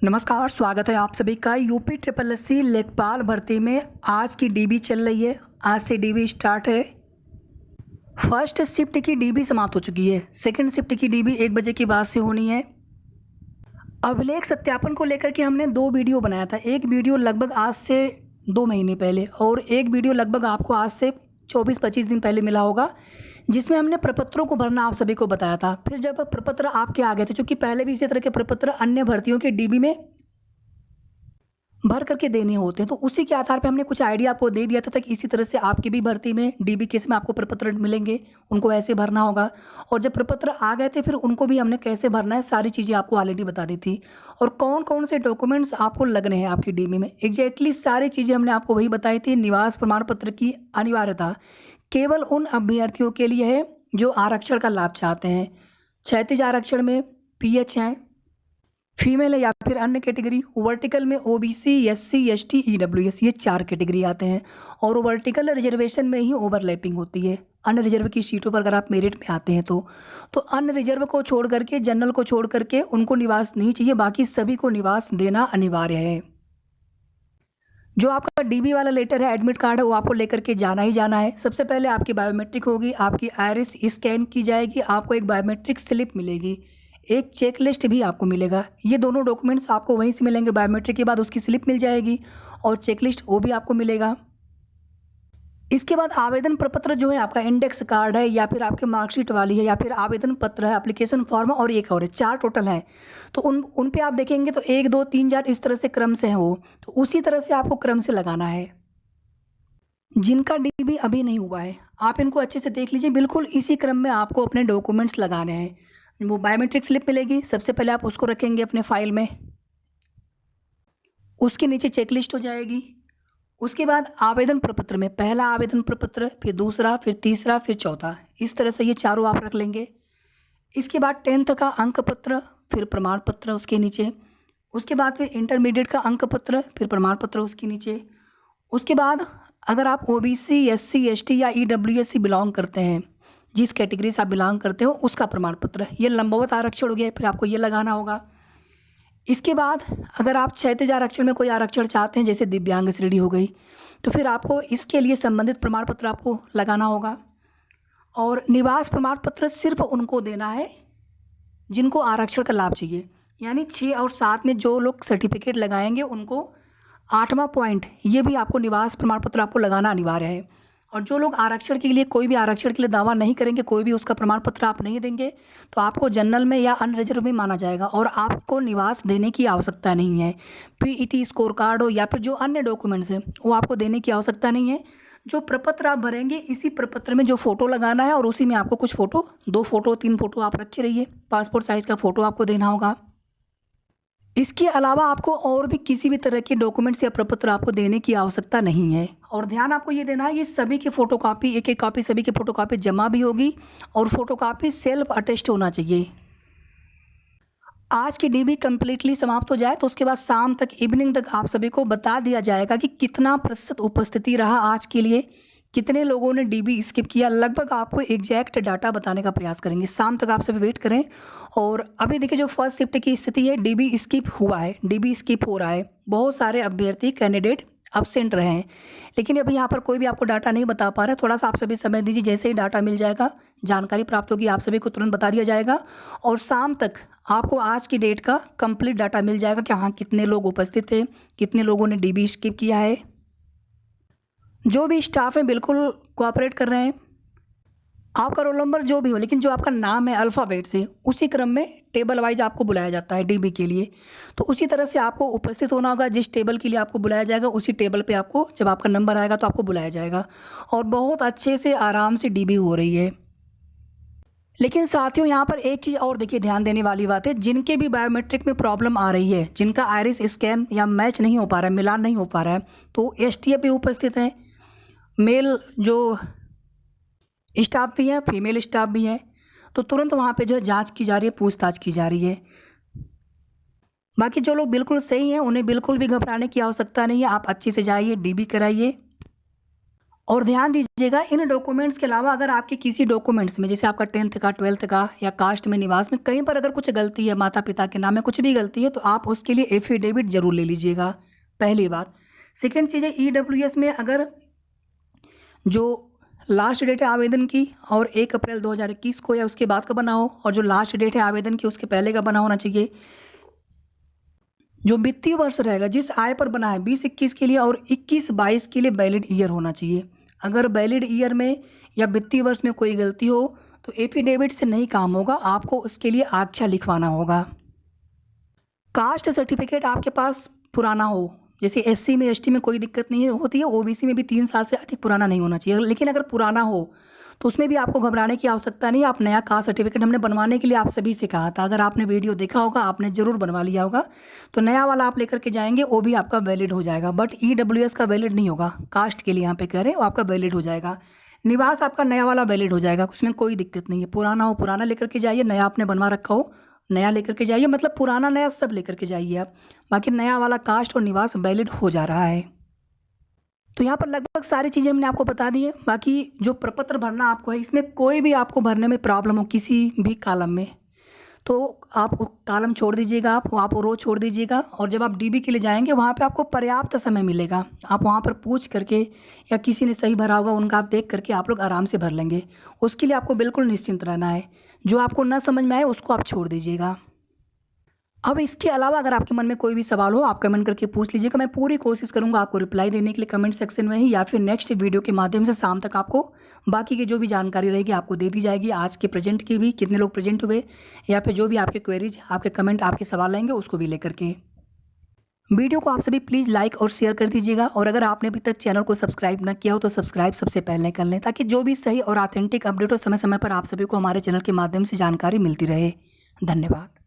नमस्कार, स्वागत है आप सभी का यूपी ट्रिपल एस सी लेखपाल भर्ती में। आज की डीबी चल रही है। आज से डीबी स्टार्ट है। फर्स्ट शिफ्ट की डीबी समाप्त हो चुकी है। सेकंड शिफ्ट की डीबी 1 बजे के बाद से होनी है। अभिलेख सत्यापन को लेकर के हमने 2 वीडियो बनाया था। एक वीडियो लगभग आज से 2 महीने पहले और एक वीडियो लगभग आपको आज से 24-25 दिन पहले मिला होगा, जिसमें हमने प्रपत्रों को भरना आप सभी को बताया था। फिर जब प्रपत्र आपके आ गए थे, क्योंकि पहले भी इसी तरह के प्रपत्र अन्य भर्तियों के डीबी में भर करके देने होते हैं, तो उसी के आधार पे हमने कुछ आइडिया आपको दे दिया था कि इसी तरह से आपकी भी भर्ती में डीबी केस में आपको प्रपत्र मिलेंगे, उनको ऐसे भरना होगा। और जब प्रपत्र आ गए थे फिर उनको भी हमने कैसे भरना है सारी चीज़ें आपको ऑलरेडी बता दी थी, और कौन कौन से डॉक्यूमेंट्स आपको लगने हैं आपकी डीबी में। एग्जैक्टली सारी चीज़ें हमने आपको वही बताई थी। निवास प्रमाण पत्र की अनिवार्यता केवल उन अभ्यर्थियों के लिए है जो आरक्षण का लाभ चाहते हैं। क्षैतिज आरक्षण में PH हैं, फीमेल है या फिर अन्य कैटेगरी। वर्टिकल में OBC, SC, ST, EWS ये 4 कैटेगरी आते हैं, और वर्टिकल रिजर्वेशन में ही ओवरलैपिंग होती है। अन्य रिजर्व की सीटों पर अगर आप मेरिट में आते हैं तो अन्य रिजर्व को छोड़ करके, जनरल को छोड़ करके उनको निवास नहीं चाहिए, बाकी सभी को निवास देना अनिवार्य है। जो आपका डीबी वाला लेटर है, एडमिट कार्ड है, वो आपको लेकर के जाना ही जाना है। सबसे पहले आपकी बायोमेट्रिक होगी, आपकी आइरिस स्कैन की जाएगी, आपको एक बायोमेट्रिक स्लिप मिलेगी, एक चेकलिस्ट भी आपको मिलेगा। ये दोनों डॉक्यूमेंट्स आपको वहीं से मिलेंगे। बायोमेट्रिक के बाद उसकी स्लिप मिल जाएगी और चेकलिस्ट वो भी आपको मिलेगा। इसके बाद आवेदन प्रपत्र जो है, आपका इंडेक्स कार्ड है या फिर आपके मार्कशीट वाली है या फिर आवेदन पत्र है, एप्लीकेशन फॉर्म और एक और है, 4 टोटल है। तो उन पे आप देखेंगे तो 1 2 3 4 इस तरह से क्रम से है वो, तो उसी तरह से आपको क्रम से लगाना है। जिनका डीबी अभी नहीं हुआ है आप इनको अच्छे से देख लीजिए, बिल्कुल इसी क्रम में आपको अपने डॉक्यूमेंट्स लगाने हैं। वो बायोमेट्रिक स्लिप मिलेगी, सबसे पहले आप उसको रखेंगे अपने फाइल में, उसके नीचे चेकलिस्ट हो जाएगी। उसके बाद आवेदन प्रपत्र में पहला आवेदन प्रपत्र, फिर दूसरा, फिर तीसरा, फिर चौथा, इस तरह से ये चारों आप रख लेंगे। इसके बाद 10th का अंक पत्र, फिर प्रमाण पत्र उसके नीचे। उसके बाद फिर इंटरमीडिएट का अंक पत्र, फिर प्रमाण पत्र उसके नीचे। उसके बाद अगर आप OBC, SC, ST या EWS से बिलोंग करते हैं, जिस कैटेगरी से आप बिलोंग करते हो उसका प्रमाण पत्र, ये लंबवत आरक्षण हो गया, फिर आपको ये लगाना होगा। इसके बाद अगर आप क्षैतिज आरक्षण में कोई आरक्षण चाहते हैं, जैसे दिव्यांग श्रेणी हो गई, तो फिर आपको इसके लिए संबंधित प्रमाण पत्र आपको लगाना होगा। और निवास प्रमाण पत्र सिर्फ उनको देना है जिनको आरक्षण का लाभ चाहिए, यानी 6 और 7 में जो लोग सर्टिफिकेट लगाएंगे उनको 8वां पॉइंट, ये भी आपको निवास प्रमाण पत्र आपको लगाना अनिवार्य है। और जो लोग आरक्षण के लिए, कोई भी आरक्षण के लिए दावा नहीं करेंगे, कोई भी उसका प्रमाण पत्र आप नहीं देंगे, तो आपको जनरल में या अन्य रिजर्व में माना जाएगा और आपको निवास देने की आवश्यकता नहीं है। PET स्कोर कार्ड हो या फिर जो अन्य डॉक्यूमेंट्स हैं वो आपको देने की आवश्यकता नहीं है। जो प्रपत्र आप भरेंगे, इसी प्रपत्र में जो फ़ोटो लगाना है और उसी में आपको कुछ फ़ोटो, 2 फ़ोटो 3 फ़ोटो आप रखे रहिए। पासपोर्ट साइज़ का फ़ोटो आपको देना होगा। इसके अलावा आपको और भी किसी भी तरह के डॉक्यूमेंट्स या प्रपत्र आपको देने की आवश्यकता नहीं है। और ध्यान आपको ये देना है, ये सभी की फ़ोटोकॉपी, एक एक कॉपी सभी की फ़ोटोकॉपी जमा भी होगी और फ़ोटोकॉपी सेल्फ अटेस्ट होना चाहिए। आज की डीबी कम्प्लीटली समाप्त हो जाए तो उसके बाद शाम तक, इवनिंग तक आप सभी को बता दिया जाएगा कि कितना प्रतिशत उपस्थिति रहा आज के लिए, कितने लोगों ने डीबी स्किप किया। लगभग आपको एग्जैक्ट डाटा बताने का प्रयास करेंगे। शाम तक आप सभी वेट करें। और अभी देखिए, जो फर्स्ट शिफ्ट की स्थिति है, डीबी स्किप हुआ है, डीबी स्किप हो रहा है। बहुत सारे अभ्यर्थी कैंडिडेट अब्सेंट रहे हैं, लेकिन अभी यहाँ पर कोई भी आपको डाटा नहीं बता पा रहा है। थोड़ा सा आप सभी समय दीजिए, जैसे ही डाटा मिल जाएगा, जानकारी प्राप्त होगी, आप सभी को तुरंत बता दिया जाएगा। और शाम तक आपको आज की डेट का कंप्लीट डाटा मिल जाएगा कि हाँ कितने लोग उपस्थित थे, कितने लोगों ने डीबी स्किप किया है। जो भी स्टाफ है बिल्कुल कोऑपरेट कर रहे हैं। आपका रोल नंबर जो भी हो, लेकिन जो आपका नाम है अल्फ़ाबेट से, उसी क्रम में टेबल वाइज आपको बुलाया जाता है डीबी के लिए। तो उसी तरह से आपको उपस्थित होना होगा। जिस टेबल के लिए आपको बुलाया जाएगा उसी टेबल पे आपको, जब आपका नंबर आएगा तो आपको बुलाया जाएगा। और बहुत अच्छे से आराम से डीबी हो रही है। लेकिन साथियों, यहाँ पर एक चीज़ और देखिए, ध्यान देने वाली बात है। जिनके भी बायोमेट्रिक में प्रॉब्लम आ रही है, जिनका आइरिस स्कैन या मैच नहीं हो पा रहा है, मिलान नहीं हो पा रहा है, तो STF पे उपस्थित हैं। मेल जो स्टाफ भी है, फीमेल स्टाफ भी है, तो तुरंत वहाँ पे जो है जांच की जा रही है, पूछताछ की जा रही है। बाकी जो लोग बिल्कुल सही हैं उन्हें बिल्कुल भी घबराने की आवश्यकता नहीं है। आप अच्छे से जाइए, डीबी कराइए। और ध्यान दीजिएगा, इन डॉक्यूमेंट्स के अलावा अगर आपके किसी डॉक्यूमेंट्स में, जैसे आपका 10th का, 12th का या कास्ट में, निवास में कहीं पर अगर कुछ गलती है, माता पिता के नाम में कुछ भी गलती है, तो आप उसके लिए एफिडेविट जरूर ले लीजिएगा, पहली बात। सेकेंड चीज़ है, ईडब्ल्यूएस में अगर जो लास्ट डेट है आवेदन की और 1 अप्रैल 2021 को या उसके बाद का बना हो, और जो लास्ट डेट है आवेदन की उसके पहले का बना होना चाहिए। जो वित्तीय वर्ष रहेगा, जिस आय पर बना है 20-21 के लिए और 21-22 के लिए वैलिड ईयर होना चाहिए। अगर वैलिड ईयर में या वित्तीय वर्ष में कोई गलती हो तो एफिडेविट से नहीं काम होगा, आपको उसके लिए आक्षा लिखवाना होगा। कास्ट सर्टिफिकेट आपके पास पुराना हो, जैसे एससी में, एसटी में कोई दिक्कत नहीं होती है, ओबीसी में भी 3 साल से अधिक पुराना नहीं होना चाहिए। लेकिन अगर पुराना हो तो उसमें भी आपको घबराने की आवश्यकता नहीं। आप नया कास्ट सर्टिफिकेट हमने बनवाने के लिए आप सभी से कहा था, अगर आपने वीडियो देखा होगा आपने ज़रूर बनवा लिया होगा, तो नया वाला आप लेकर के जाएंगे, वो भी आपका वैलिड हो जाएगा। बट ईडब्ल्यूएस का वैलिड नहीं होगा, कास्ट के लिए यहाँ पे कह रहे हैं, वो आपका वैलिड हो जाएगा। निवास आपका नया वाला वैलिड हो जाएगा, उसमें कोई दिक्कत नहीं है। पुराना हो पुराना लेकर के जाइए, नया आपने बनवा रखा हो नया लेकर के जाइए, मतलब पुराना नया सब लेकर के जाइए आप। बाकी नया वाला कास्ट और निवास वैलिड हो जा रहा है। तो यहाँ पर लगभग सारी चीज़ें हमने आपको बता दी है। बाकी जो प्रपत्र भरना आपको है, इसमें कोई भी आपको भरने में प्रॉब्लम हो किसी भी कॉलम में, तो आप कॉलम छोड़ दीजिएगा, आप रो छोड़ दीजिएगा। और जब आप डीबी के लिए जाएंगे वहाँ पे आपको पर्याप्त समय मिलेगा, आप वहाँ पर पूछ करके या किसी ने सही भरा होगा उनका आप देख करके आप लोग आराम से भर लेंगे। उसके लिए आपको बिल्कुल निश्चिंत रहना है। जो आपको ना समझ में आए उसको आप छोड़ दीजिएगा। अब इसके अलावा अगर आपके मन में कोई भी सवाल हो आप कमेंट करके पूछ लीजिएगा, मैं पूरी कोशिश करूंगा आपको रिप्लाई देने के लिए कमेंट सेक्शन में ही, या फिर नेक्स्ट वीडियो के माध्यम से शाम तक आपको बाकी की जो भी जानकारी रहेगी आपको दे दी जाएगी। आज के प्रेजेंट की भी, कितने लोग प्रेजेंट हुए, या फिर जो भी आपके क्वेरीज, आपके कमेंट, आपके सवाल आएंगे उसको भी लेकर के। वीडियो को आप सभी प्लीज़ लाइक और शेयर कर दीजिएगा, और अगर आपने अभी तक चैनल को सब्सक्राइब ना किया हो तो सब्सक्राइब सबसे पहले कर लें, ताकि जो भी सही और ऑथेंटिक अपडेट हो समय समय पर आप सभी को हमारे चैनल के माध्यम से जानकारी मिलती रहे। धन्यवाद।